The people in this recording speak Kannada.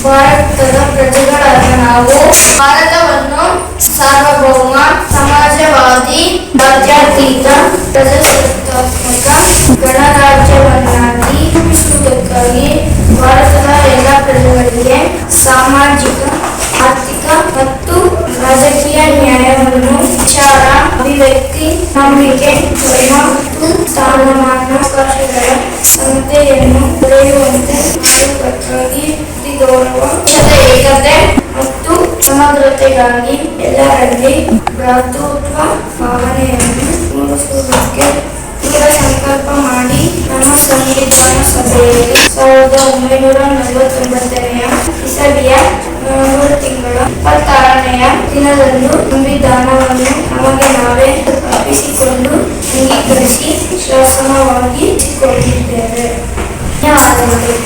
ಭಾರತದ ಪ್ರಜೆಗಳಾದ ನಾವು ಭಾರತವನ್ನು ಸಾರ್ವಭೌಮ, ಸಮಾಜವಾದಿ, ಜಾತ್ಯತೀತ, ಪ್ರಜಾಸತ್ತಾತ್ಮಕ ಗಣರಾಜ್ಯವನ್ನಾಗಿ ರೂಪಿಸುವುದಕ್ಕಾಗಿ ಭಾರತದ ಎಲ್ಲ ಪ್ರಜೆಗಳಿಗೆ ಸಾಮಾಜಿಕ, ಆರ್ಥಿಕ ಮತ್ತು ರಾಜಕೀಯ ನ್ಯಾಯವನ್ನು, ವಿಚಾರ, ಅಭಿವ್ಯಕ್ತಿ, ನಂಬಿಕೆ, ಧರ್ಮ ಮತ್ತು ಸ್ಥಾನಮಾನ, ಅವಕಾಶಗಳ ಸಮತೆಯನ್ನು ಪಡೆಯುವಂತೆ ಮಾಡುವುದಕ್ಕಾಗಿ ಗೌರವ, ಏಕತೆ ಮತ್ತು ಸಮಗ್ರತೆಗಾಗಿ ಎಲ್ಲರಲ್ಲಿ ಭ್ರಾತೃತ್ವ ಭಾವನೆಯನ್ನು ಮೂಡಿಸುವುದಕ್ಕೆ ದೃಢ ಸಂಕಲ್ಪ ಮಾಡಿ ನಮ್ಮ ಸಂವಿಧಾನ ಸಭೆಯಲ್ಲಿ 1949ನೇ ಇಸವಿಯ ನವೆಂಬರ್ ತಿಂಗಳ 26ನೇ ದಿನದಂದು ಸಂವಿಧಾನವನ್ನು ನಮಗೆ ನಾವೇ ಅರ್ಪಿಸಿಕೊಂಡು ಅಂಗೀಕರಿಸಿ ಶಾಸನವಾಗಿ ಕೊಂಡಿದ್ದೇವೆ. ಧನ್ಯವಾದಗಳು.